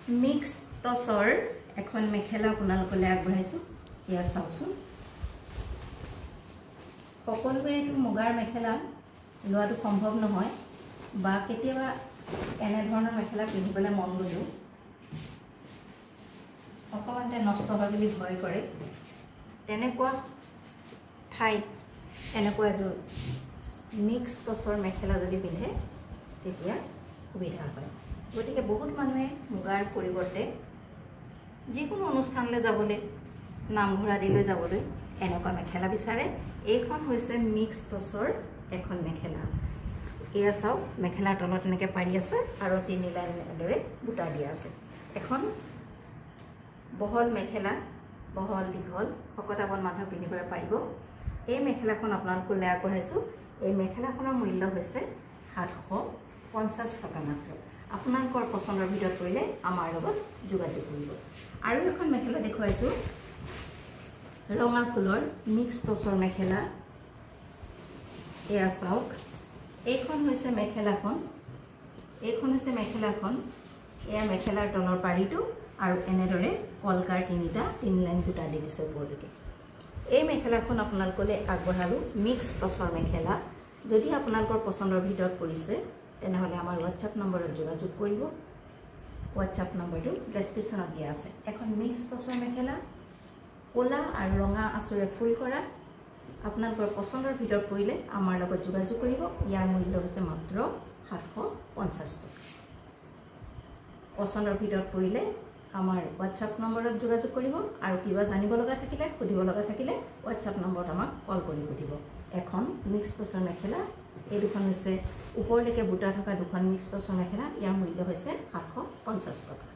mix টচৰ এখন মেখেলা আপোনালোকলৈ আগবঢ়াইছোঁ ইয়া চাওকচোন সকলোৱে এইটো মুগাৰ মেখেলা লোৱাটো সম্ভৱ নহয় বা কেতিয়াবা এনে ধৰণৰ মেখেলা পিন্ধিবলৈ মন গ'লেও অকমানতে নষ্ট হয় বুলি ভয় কৰে তেনেকুৱা ঠাইত এনেকুৱা এযোৰ মিক্স টচৰ মেখেলা যদি পিন্ধে তেতিয়া সুবিধা হয় গতিকে বহুত মানুহে মুগাৰ পৰিৱৰ্তে যিকোনো অনুষ্ঠানলৈ যাবলৈ নামঘৰ আদিলৈ যাবলৈ এনেকুৱা মেখেলা বিচাৰে এইখন হৈছে মিক্স টচৰ এখন মেখেলা এয়া চাওক মেখেলাৰ তলত এনেকৈ পাৰি আছে আৰু 3 লাইনেৰে বুটা দিয়া আছে এখন বহল মেখেলা বহল দীঘল শকতাবল মানুহে পিন্ধিবলৈ পাৰিব এই মেখেলাখন আপোনালোকলৈ আগবঢ়াইছোঁ এই মেখেলাখনৰ মূল্য হৈছে 750 টকা মাত্ৰ আপোনালোকৰ পছন্দৰ ভিতৰত পৰিলে আমাৰ লগত যোগাযোগ কৰিব আৰু এখন মেখেলা দেখুৱাইছোঁ ৰঙা ফুলৰ মিক্স টচৰ মেখেলা এয়া চাওক এইখন হৈছে মেখেলাখন এয়া মেখেলাৰ তলৰ পাৰিটো আৰু এনেদৰে কলকাৰ 3 লাইন বুটা দি দিছে ওপৰলৈকে এই মেখেলাখন আপোনালোকলৈ আগবঢ়ালোঁ মিক্স টচৰ মেখেলা যদি আপোনালোকৰ পছন্দৰ ভিতৰত পৰিছে তেনেহ'লে আমাৰ হোৱাটছআপ নম্বৰত যোগাযোগ কৰিব হোৱাটছআপ নম্বৰটো ডেছক্ৰিপশ্যনত দিয়া আছে এখন মিক্স টচৰ মেখেলা ক'লা আৰু ৰঙা আঁচুৰে ফুল কৰা আপোনালোকৰ পছন্দৰ ভিতৰত পৰিলে আমাৰ লগত যোগাযোগ কৰিব ইয়াৰ মূল্য হৈছে মাত্ৰ 750 টকা পছন্দৰ ভিতৰত পৰিলে আমাৰ হোৱাটছআপ নম্বৰত যোগাযোগ কৰিব আৰু কিবা জানিব লগা থাকিলে সুধিব লগা থাকিলে হোৱাটছআপ নম্বৰত আমাক কল কৰি সুধিব এখন মিক্স টচৰ মেখেলা এই দুখন হৈছে ওপৰলৈকে বুটা থকা দুখন মিক্স টচৰ মেখেলা ইয়াৰ মূল্য হৈছে 750 টকা